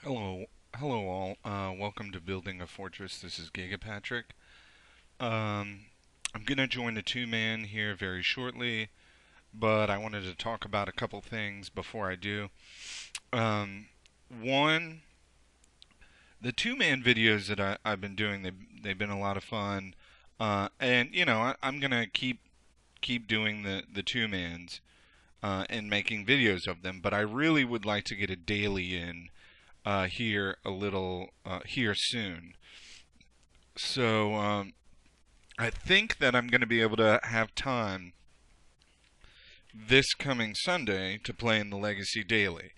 Hello, hello all. Welcome to Building a Fortress. This is Gigapatrick. Um, I'm gonna join the two-man here very shortly, but I wanted to talk about a couple things before I do. Um, One, the two-man videos that I've been doing, they've been a lot of fun, and I'm gonna keep doing the two-mans and making videos of them. But I really would like to get a daily in here soon. So I think that I'm going to be able to have time this coming Sunday to play in the Legacy Daily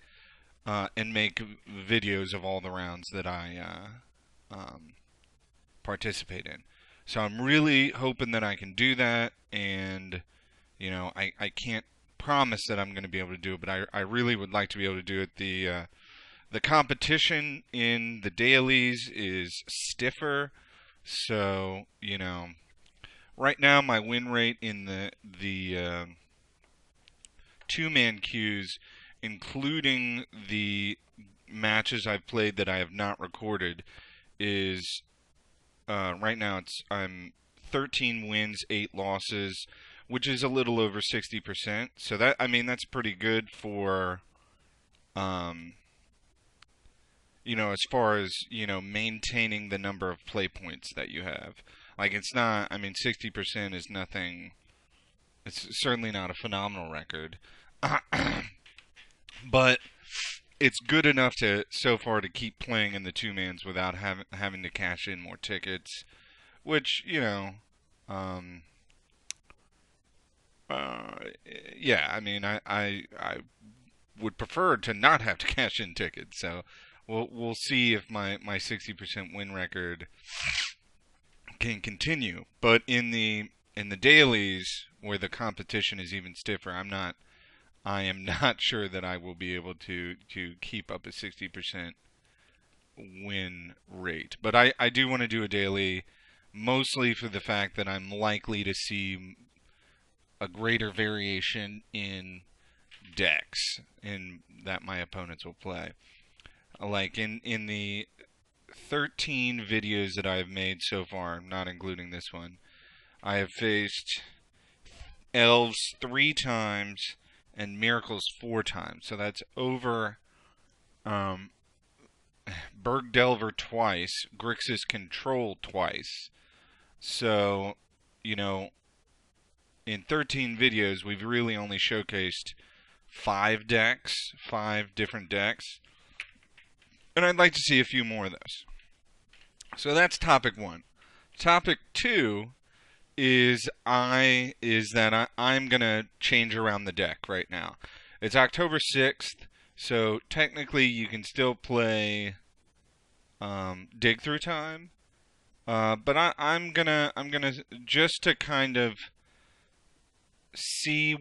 and make videos of all the rounds that I participate in. So I'm really hoping that I can do that, and I can't promise that I'm going to be able to do it, but I really would like to be able to do it. The competition in the dailies is stiffer, so right now my win rate in the two-man queues, including the matches I've played that I have not recorded, is right now I'm 13 wins, 8 losses, which is a little over 60%. So that's pretty good for as far as maintaining the number of play points that you have. Like, it's not, 60% is nothing. It's certainly not a phenomenal record. But it's good enough so far to keep playing in the two-mans without having to cash in more tickets, which, um, uh, yeah, I would prefer to not have to cash in tickets. So we'll see if my 60% win record can continue. But in the dailies where the competition is even stiffer, I am not sure that I will be able to keep up a 60% win rate. But I do want to do a daily, mostly for the fact that I'm likely to see a greater variation in decks in that my opponents will play. Like in the 13 videos that I've made so far, not including this one, I have faced elves 3 times and miracles 4 times. So that's over um, Berg Delver twice, Grixis Control twice. So, you know, in 13 videos, we've really only showcased 5 different decks. And I'd like to see a few more of those. So that's topic one. Topic two I'm gonna change around the deck right now. It's October 6th, so technically you can still play Dig Through Time, but I'm gonna just to kind of see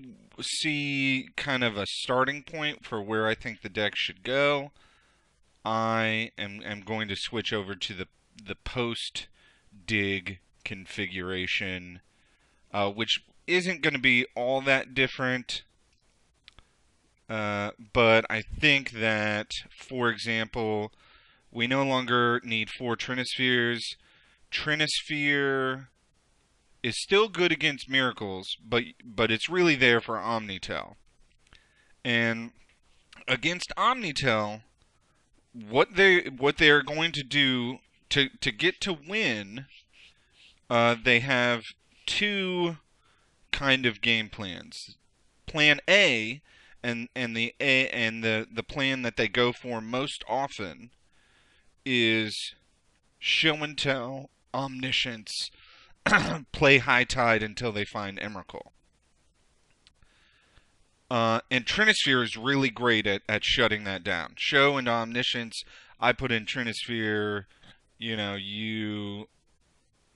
kind of a starting point for where I think the deck should go. I am going to switch over to the post dig configuration, which isn't going to be all that different. But I think that, for example, we no longer need 4 Trinispheres. Trinisphere is still good against miracles, but it's really there for Omnitel. And against Omnitel, what they're going to do to get to win, they have two kind of game plans. Plan A and the plan that they go for most often is show and tell, omniscience, play high tide until they find Emrakul. And Trinisphere is really great at shutting that down. Show and omniscience. I put in Trinisphere. You know, you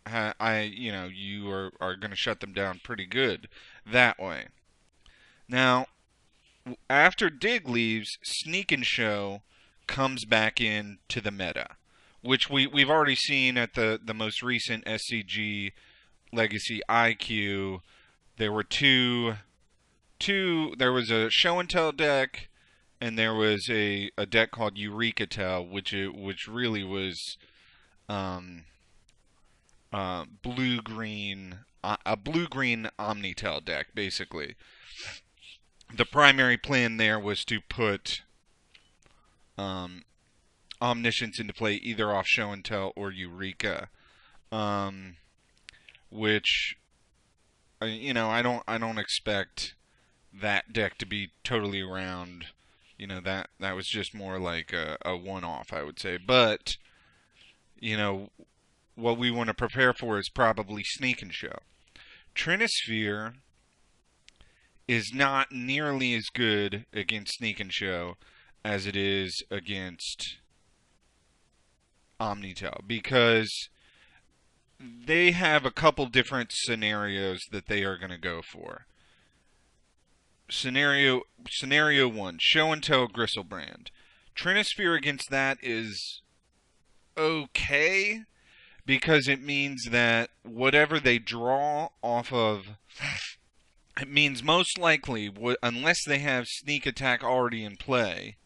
are going to shut them down pretty good that way. Now, after Dig leaves, Sneak and Show comes back into the meta, which we've already seen at the most recent SCG Legacy IQ. There were two. There was a Show and Tell deck and there was a deck called Eureka Tel, which really was um, blue green a blue green Omnitel deck basically. The primary plan there was to put um, Omniscience into play either off Show and Tell or Eureka, um, which I don't expect that deck to be totally around. That was just more like a one-off, I would say. But you know what we want to prepare for is probably Sneak and Show. Trinisphere is not nearly as good against Sneak and Show as it is against Omnitel because they have a couple different scenarios that they are going to go for. Scenario 1, Show and Tell Gristlebrand. Trinisphere against that is okay because it means that whatever they draw off of, it means most likely, unless they have Sneak Attack already in play,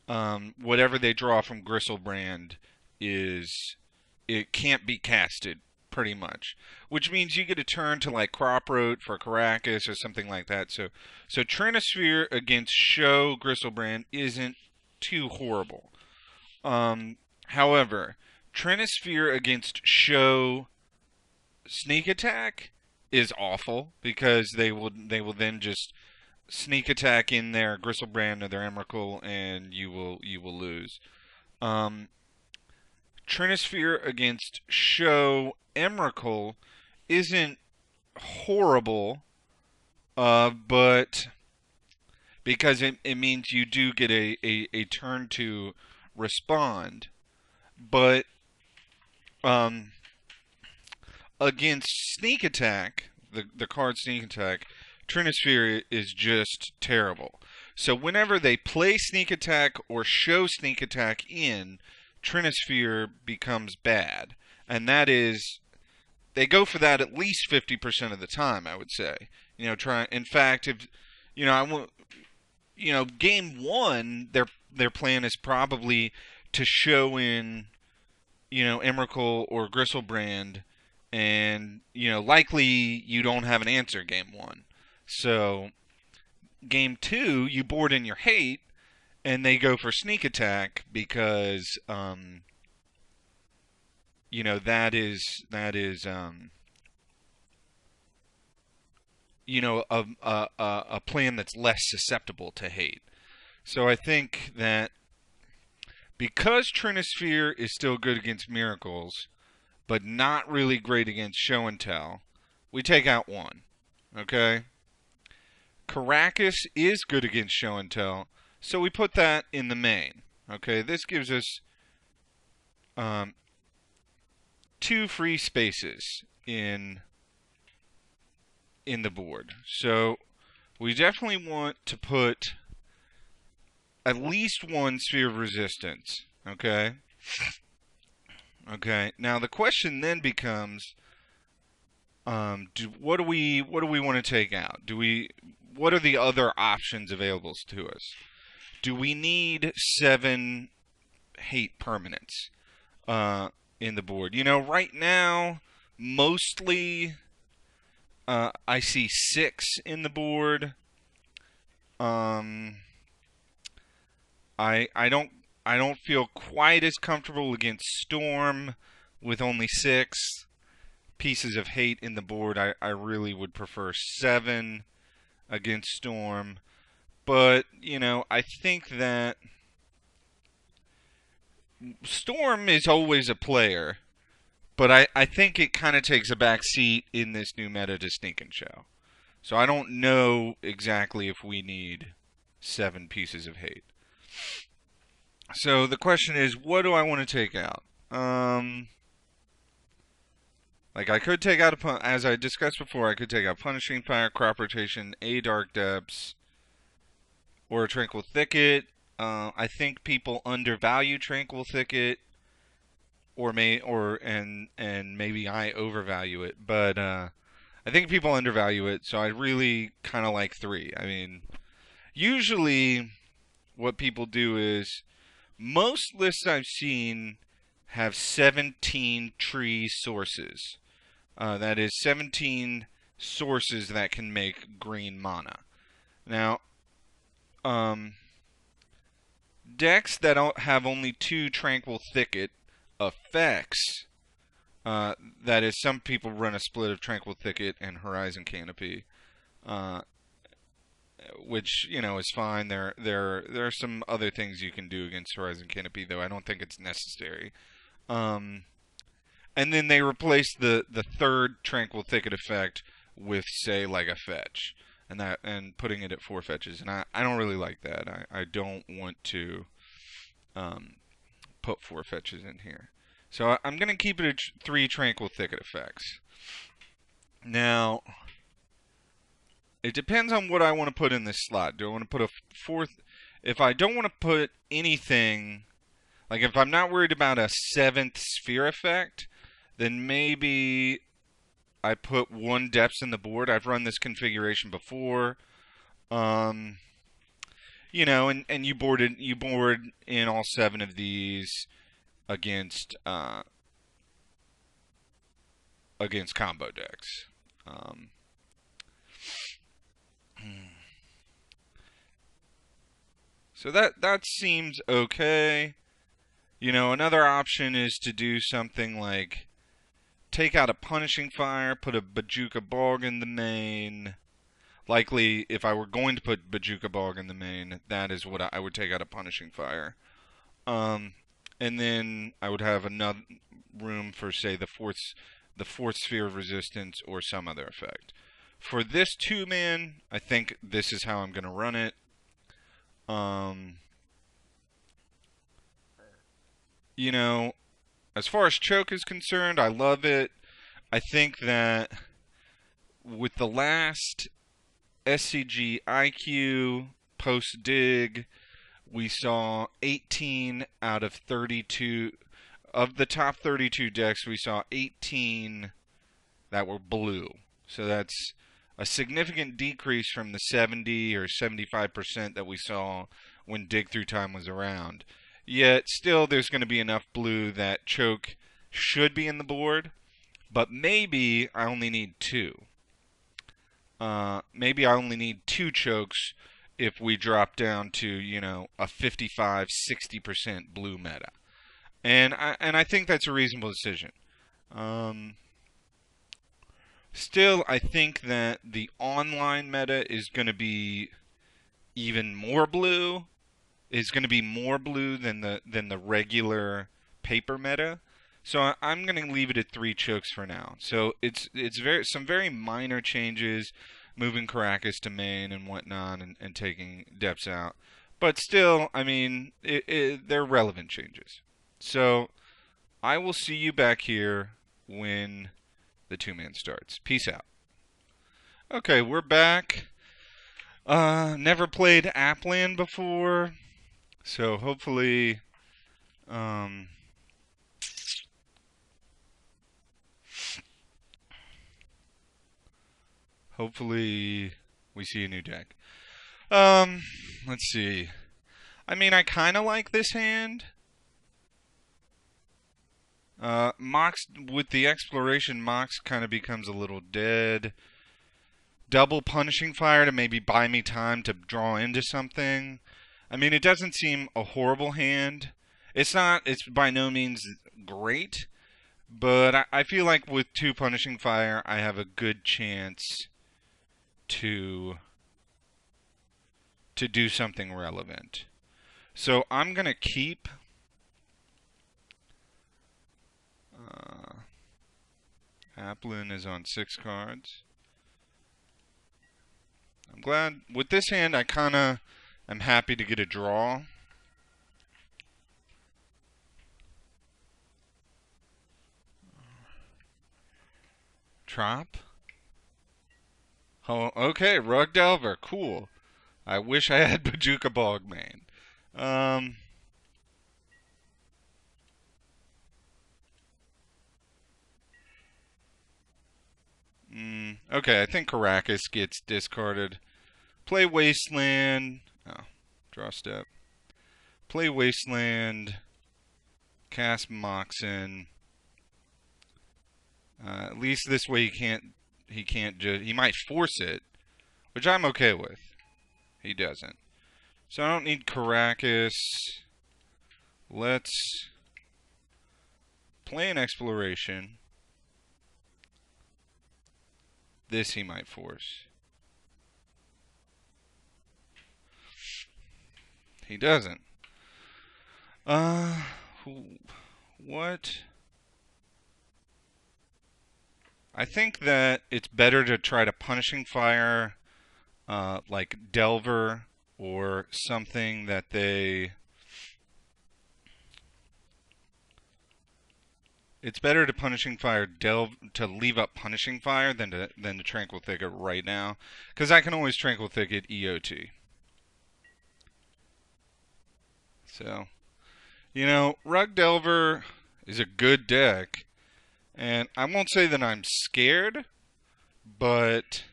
whatever they draw from Gristlebrand it can't be casted, pretty much. Which means you get a turn to like Crop Root for Karakas or something like that. So Trinisphere against Show Gristlebrand isn't too horrible. However, Trinisphere against Show Sneak Attack is awful because they will then just Sneak Attack in their Gristlebrand or their Emrakul and you will lose. Trinisphere against Show Emrakul isn't horrible, but because it means you do get a turn to respond. But against Sneak Attack, the card Sneak Attack, Trinisphere is just terrible. So whenever they play Sneak Attack or show Sneak Attack in, Trinisphere becomes bad. And that is, they go for that at least 50% of the time, I would say. In fact, if, game one, their plan is probably to show in, Emrakul or Gristlebrand, and, likely you don't have an answer game one. So, game two, you board in your hate, and they go for Sneak Attack because, that is a plan that's less susceptible to hate. So I think that because Trinisphere is still good against Miracles, but not really great against Show and Tell, we take out one. Okay? Karakas is good against Show and Tell, so we put that in the main. Okay? This gives us 2 free spaces in the board. So we definitely want to put at least one Sphere of Resistance. Okay? Okay. Now the question then becomes, what do we want to take out? What are the other options available to us? Do we need 7 hate permanents in the board? Right now, mostly I see 6 in the board. I don't feel quite as comfortable against Storm with only 6 pieces of hate in the board. I really would prefer 7 against Storm. But, I think that Storm is always a player. But I think it kind of takes a back seat in this new meta to Sneak and Show. So I don't know exactly if we need 7 pieces of hate. So the question is, what do I want to take out? I could take out, as I discussed before, I could take out Punishing Fire, Crop Rotation, a Dark Depths, or a Tranquil Thicket. I think people undervalue Tranquil Thicket, and maybe I overvalue it, but I think people undervalue it, so I really kind of like 3. I mean, usually what people do is most lists I've seen have 17 tree sources. That is 17 sources that can make green mana. Now, decks that have only 2 Tranquil Thicket effects, that is, some people run a split of Tranquil Thicket and Horizon Canopy, which, you know, is fine. There are some other things you can do against Horizon Canopy, though I don't think it's necessary. And then they replace the third Tranquil Thicket effect with, say, like a fetch, and putting it at 4 fetches. And I don't really like that. I don't want to put 4 fetches in here. So I'm going to keep it at 3 Tranquil Thicket effects. Now, it depends on what I want to put in this slot. Do I want to put a 4th? If I don't want to put anything, like if I'm not worried about a 7th sphere effect, then maybe I put 1 Depths in the board. I've run this configuration before. You know, and you board in all 7 of these against combo decks. So that seems okay. You know, another option is to do something like take out a Punishing Fire, put a Bojuka Bog in the main. Likely, if I were going to put Bojuka Bog in the main, that is what I would take out a Punishing Fire. And then I would have another room for, say, the fourth Sphere of Resistance or some other effect. For this 2-man, I think this is how I'm going to run it. You know, as far as choke is concerned, I love it. I think that with the last SCG IQ post-dig, we saw 18 out of 32. Of the top 32 decks, we saw 18 that were blue. So that's a significant decrease from the 70 or 75% that we saw when Dig Through Time was around. Yet, still, there's going to be enough blue that choke should be in the board, but maybe I only need 2. Maybe I only need 2 chokes if we drop down to, you know, a 55-60% blue meta. And I think that's a reasonable decision. Still, I think that the online meta is going to be even more blue. Is going to be more blue than the regular paper meta. So I'm going to leave it at 3 chokes for now. So it's some very minor changes, moving Karakas to main and whatnot, and taking Depths out. But still, I mean, they're relevant changes. So I will see you back here when the 2-man starts. Peace out. Okay, we're back. Never played Appland before, so hopefully, hopefully we see a new deck. Let's see. I mean, I kind of like this hand. Mox, with the exploration, Mox kind of becomes a little dead. Double Punishing Fire to maybe buy me time to draw into something. I mean, it doesn't seem a horrible hand. It's by no means great, but I feel like with 2 Punishing Fire, I have a good chance to do something relevant. So I'm going to keep Applin is on 6 cards. I'm glad with this hand I kind of am happy to get a draw. Trop. Oh, okay, Rug Delver, cool. I wish I had Bojuka Bog main. Okay, I think Karakas gets discarded. Play Wasteland. Oh, draw step. play Wasteland, cast Moxen. At least this way he can't just, he might force it, which I'm okay with. He doesn't. So I don't need Karakas. Let's play an Exploration. This he might force. He doesn't. What? I think that it's better to try to Punishing Fire, like Delver or something that they. It's better to Punishing Fire to leave up Punishing Fire than to Tranquil Thicket right now, because I can always Tranquil Thicket EOT. So, you know, Rug Delver is a good deck, and I won't say that I'm scared, but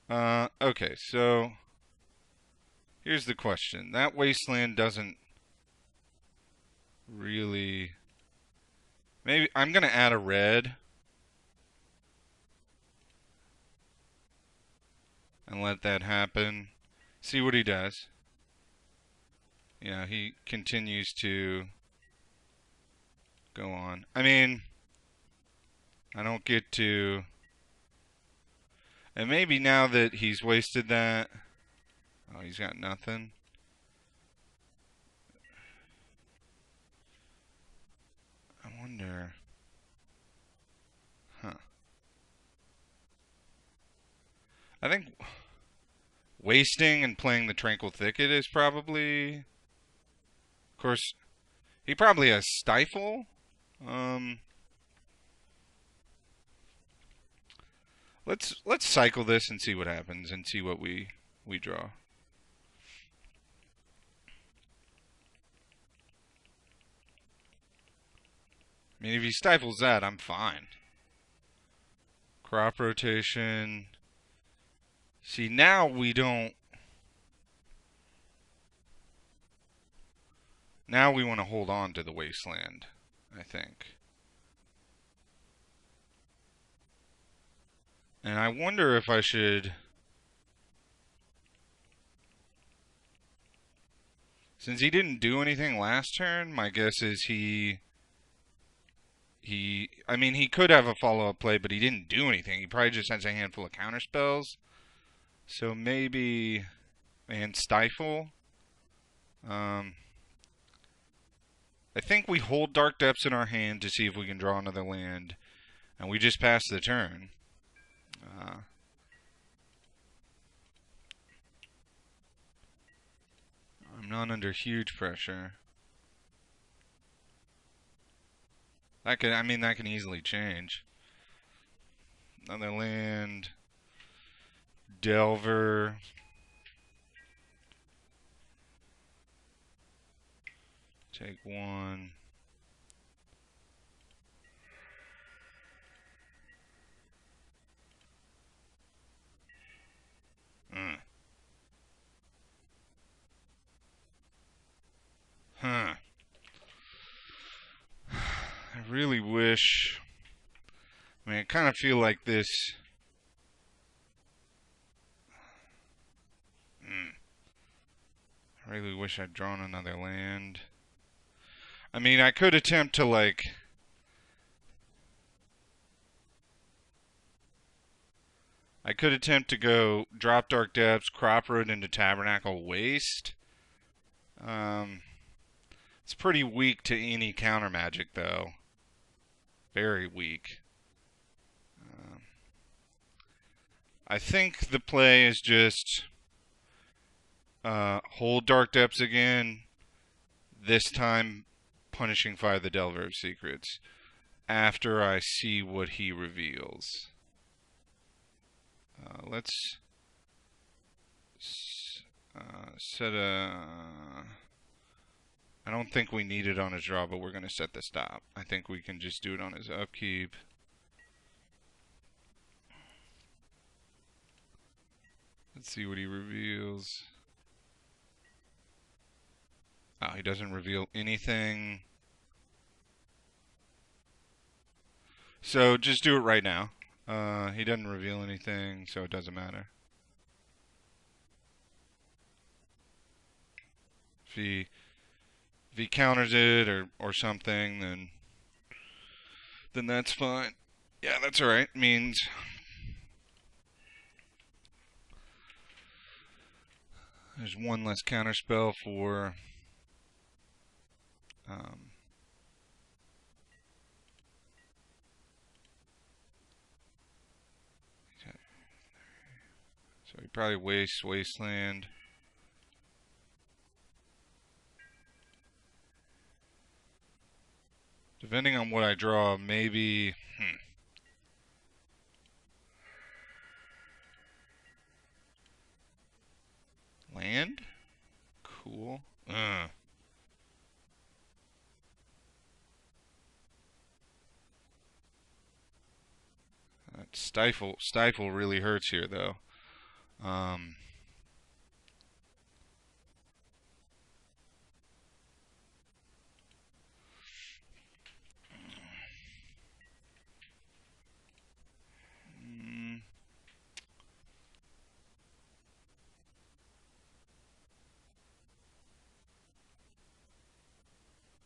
okay. So here's the question: that Wasteland doesn't really. Maybe I'm gonna add a red and let that happen. See what he does. Yeah, he continues to go on. I mean, I don't get to. And maybe now that he's wasted that. Oh, he's got nothing. I wonder. Huh. I think wasting and playing the Tranquil Thicket is probably. Of course, he probably has Stifle. Let's cycle this and see what happens and see what we draw. I mean, if he stifles that, I'm fine. Crop rotation. See, now we don't. Now we want to hold on to the Wasteland, I think. And I wonder if I should. Since he didn't do anything last turn, my guess is I mean, he could have a follow-up play, but he didn't do anything. He probably just has a handful of counter spells. So maybe, and Stifle. I think we hold Dark Depths in our hand to see if we can draw another land, and we just pass the turn. I'm not under huge pressure. That could, I mean, that can easily change. Another land. Delver. Take one. Huh. I really wish. I mean, I kind of feel like this. I really wish I'd drawn another land. I mean, I could attempt to, like. I could attempt to go drop Dark Depths, Crop Road into Tabernacle Waste. It's pretty weak to any counter magic, though. Very weak. I think the play is just hold Dark Depths again. This time, Punishing Fire the Delver of Secrets. After I see what he reveals. Let's set a. I don't think we need it on his draw, but we're going to set the stop. I think we can just do it on his upkeep. Let's see what he reveals. Oh, he doesn't reveal anything. So just do it right now. He doesn't reveal anything, so it doesn't matter. If he counters it or something, then that's fine. Yeah, that's alright. Means there's one less counterspell for okay. So he probably wastes Wasteland. Depending on what I draw, maybe land? Cool. That stifle really hurts here though. Um, mm,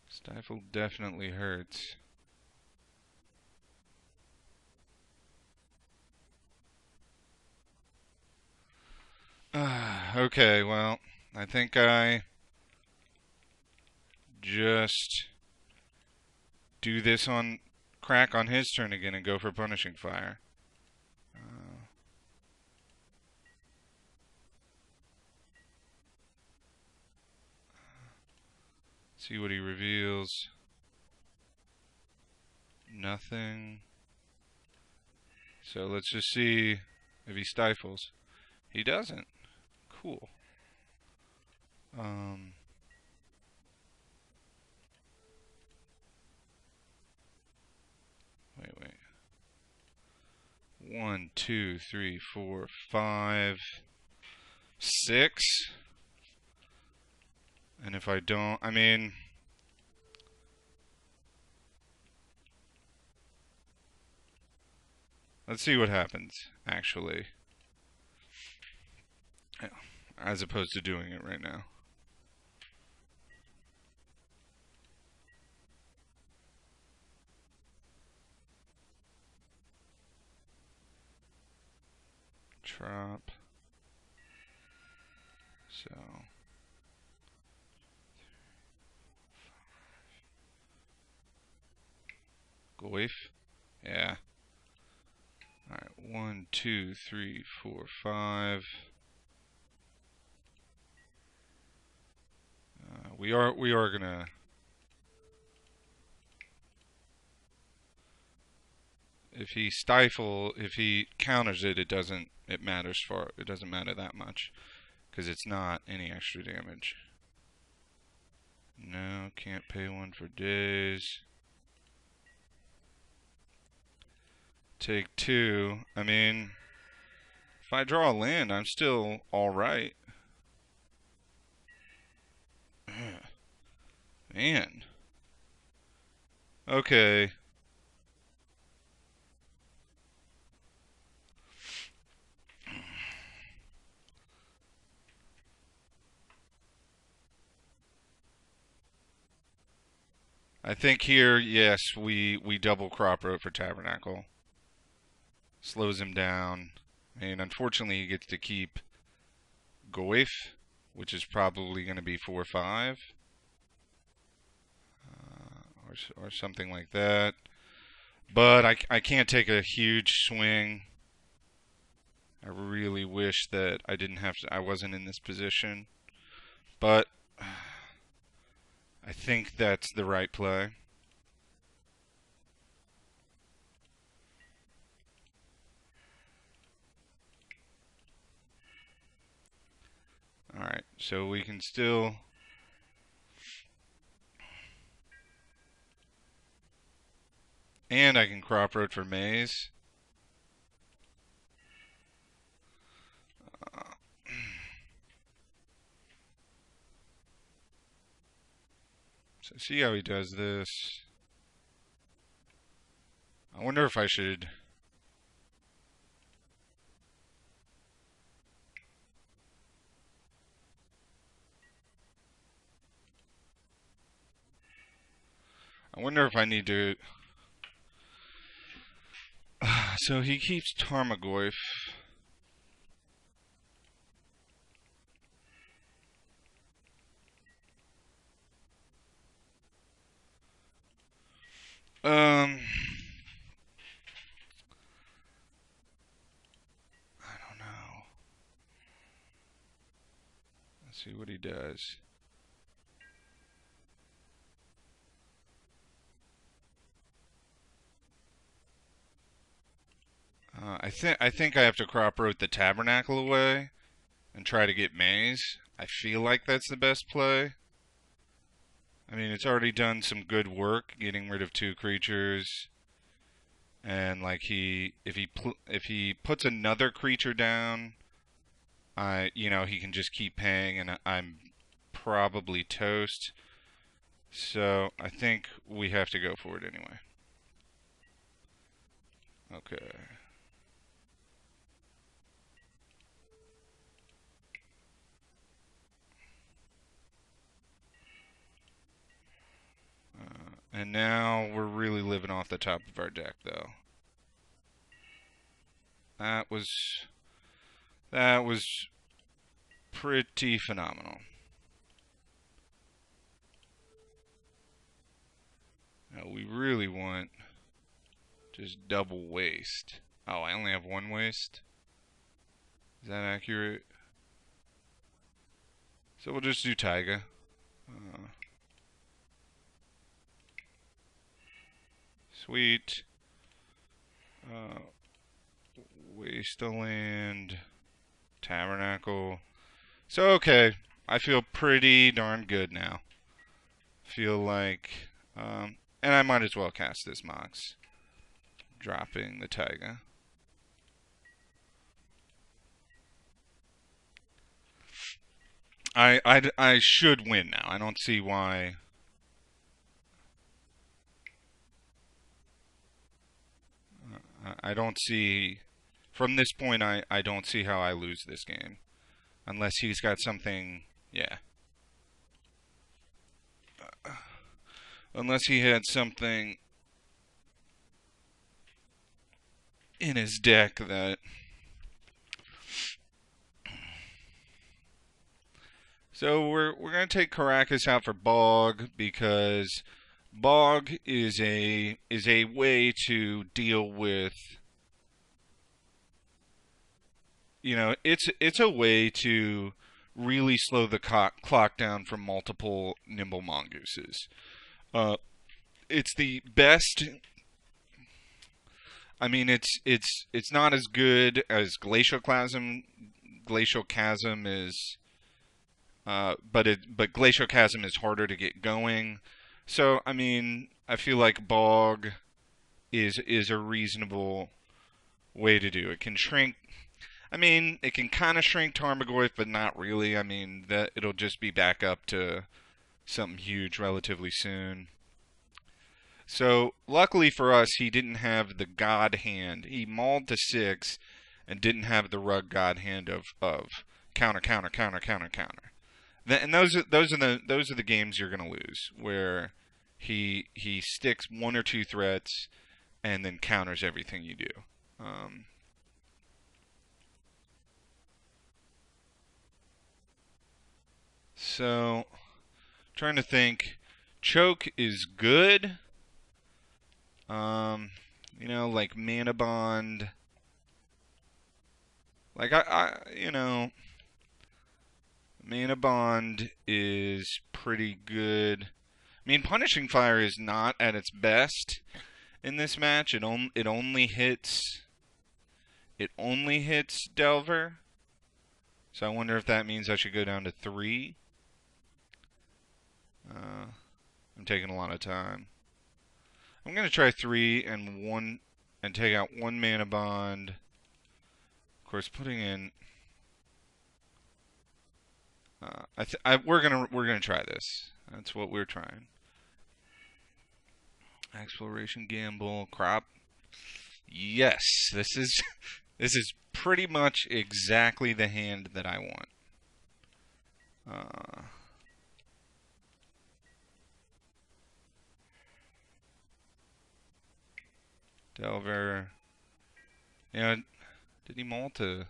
Stifle definitely hurts. Okay, well, I think I just do this on crack on his turn again and go for Punishing Fire. See what he reveals. Nothing. So let's just see if he stifles. He doesn't. Cool. Wait. 1, 2, 3, 4, 5, 6. And if I don't, I mean, let's see what happens, actually. As opposed to doing it right now. Drop. So. Goif? Yeah. Alright, 1, 2, 3, 4, 5. We are gonna. If he counters it, it doesn't matter that much because it's not any extra damage. No, can't pay one for days. Take 2. I mean, if I draw a land, I'm still alright. Man. Okay. I think here, yes, we double crop road for Tabernacle. Slows him down. And unfortunately, he gets to keep Goif, which is probably going to be 4/5. Or something like that. But I can't take a huge swing. I really wish that I didn't have to, I wasn't in this position. But I think that's the right play. Alright, so we can still. And I can crop road for Maze. So see how he does this. I wonder if I should... I wonder if I need to... So he keeps Tarmogoyf. I don't know. Let's see what he does. I think I have to crop root the Tabernacle away and try to get Maze. I feel like that's the best play. I mean, it's already done some good work getting rid of 2 creatures, and like if he puts another creature down, he can just keep paying, and I'm probably toast. So I think we have to go for it anyway. Okay. And now we're really living off the top of our deck, though. That was pretty phenomenal. Now we really want just double waste. Oh, I only have 1 waste. Is that accurate? So we'll just do Taiga. Sweet. Waste a land. Tabernacle. So, okay. I feel pretty darn good now. Feel like... and I might as well cast this Mox. Dropping the Taiga. I should win now. I don't see why... I don't see... From this point, I don't see how I lose this game. Unless he's got something... Yeah. Unless he had something in his deck that... So we're going to take Karakas out for Bog because Bog is a way to deal with, it's a way to really slow the clock down from multiple Nimble Mongooses. It's the best. I mean, it's not as good as Glacial Chasm. Glacial Chasm is, but Glacial Chasm is harder to get going. So I mean, I feel like Bog is a reasonable way to do it. It can shrink. I mean, it can kind of shrink Tarmogoyf, but not really. I mean, that it'll just be back up to something huge relatively soon. So, luckily for us, he didn't have the God Hand. He mauled to 6 and didn't have the Rug God Hand of counter, counter, counter, counter, counter. And those are the games you're gonna lose, where he sticks 1 or 2 threats and then counters everything you do. So, trying to think. Choke is good. Like Mana Bond. Like Mana Bond is pretty good. I mean, Punishing Fire is not at its best in this match. It only hits Delver. So I wonder if that means I should go down to 3. I'm taking a lot of time. I'm gonna try 3 and take out 1 Mana Bond. Of course, putting in. We're gonna try this. That's what we're trying. Exploration, gamble, crop. Yes, this is this is pretty much exactly the hand that I want. Uh, Delver. Yeah, did he mull to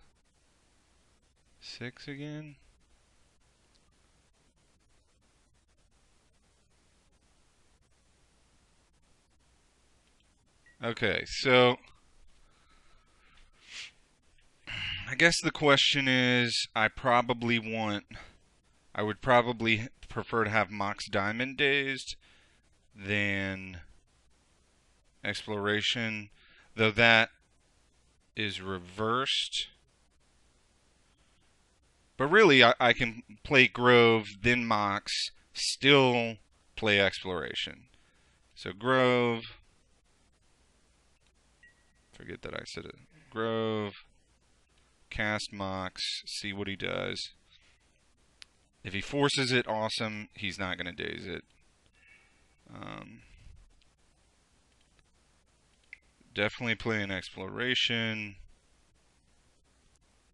6 again? Okay, so I guess the question is, I would probably prefer to have Mox Diamond dazed than Exploration, though that is reversed. But really, I can play Grove, then Mox, still play Exploration. So Grove, forget that I said it. Grove, cast Mox, see what he does. If he forces it, awesome. He's not going to daze it. Definitely play an Exploration.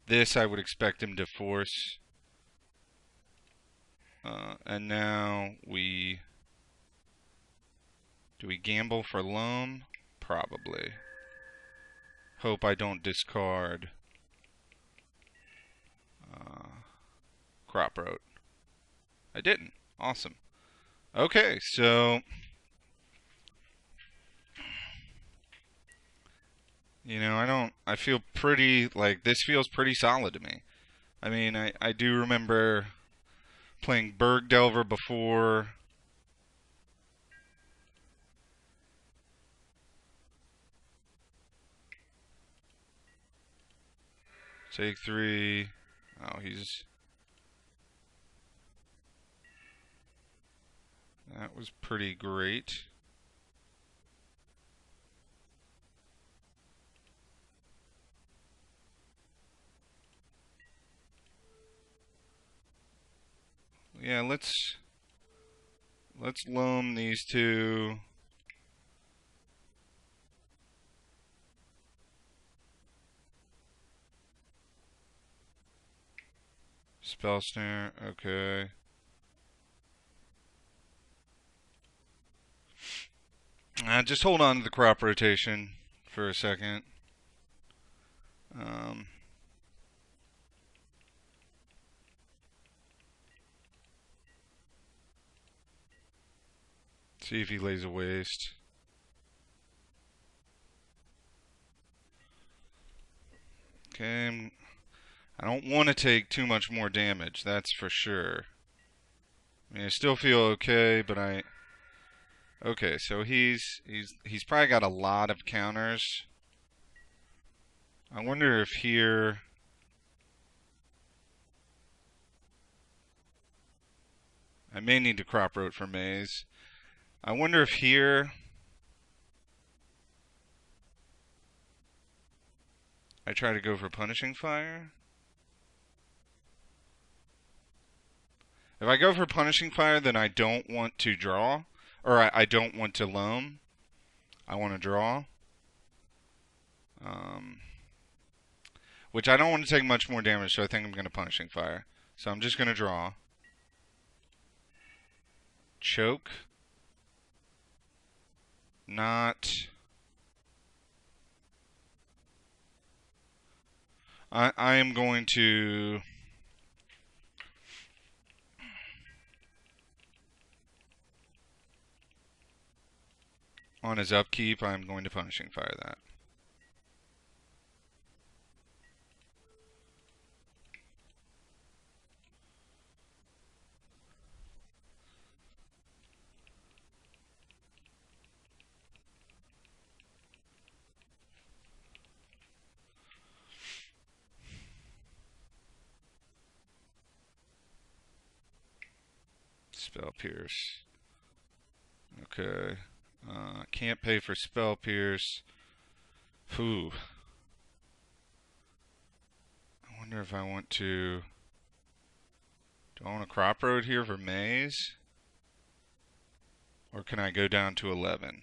This I would expect him to force. And now do we gamble for Loam? Probably. Hope I don't discard Crop Road. I didn't. Awesome. Okay, so I feel pretty, like, this feels pretty solid to me. I mean, I do remember playing Berg Delver before. Take 3. Oh, that was pretty great. Yeah, let's loam these two. Spell snare, okay. Just hold on to the crop rotation for a second. See if he lays a waste. Okay, I don't want to take too much more damage, that's for sure. I mean, I still feel okay, but okay, so he's probably got a lot of counters. I wonder if here I may need to crop road for Maze. I wonder if here I try to go for Punishing Fire. If I go for Punishing Fire, then I don't want to draw, or I don't want to loam. I want to draw. Which I don't want to take much more damage, so I think I'm going to Punishing Fire. So I'm just going to draw. Choke. Not. I am going to. On his upkeep, I'm going to Punishing Fire that. Spell Pierce. Okay. Can't pay for Spell Pierce. Whew. I wonder if I want to. Do I want a Crop Road here for Maze? Or can I go down to 11?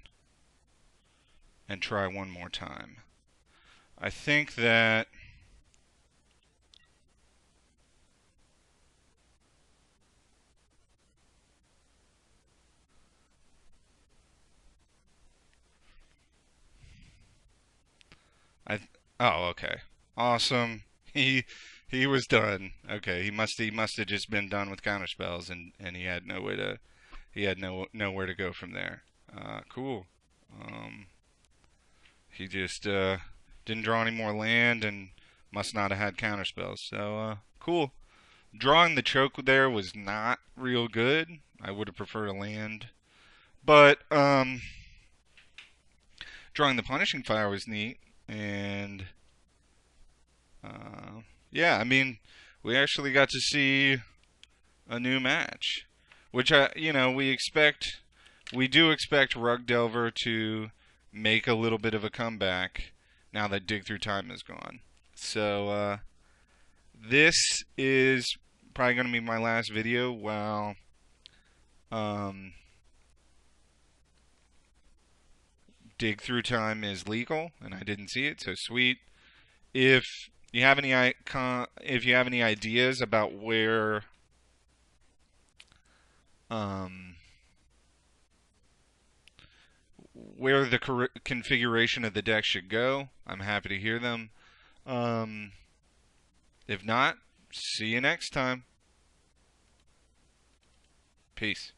and try one more time. I think that I oh, okay. Awesome. He was done. Okay, he must have just been done with counterspells, and he had no way to he had nowhere to go from there. Cool. Um, he just didn't draw any more land and must not have had counterspells. So cool. Drawing the choke there was not real good. I would have preferred a land, but drawing the punishing fire was neat. And uh, yeah, I mean, we actually got to see a new match, which we do expect Rug Delver to make a little bit of a comeback now that Dig Through Time is gone. So this is probably going to be my last video while um, Dig Through Time is legal, and I didn't see it, so sweet. If you have any ideas about um, where the configuration of the deck should go, I'm happy to hear them. Um, if not, see you next time. Peace.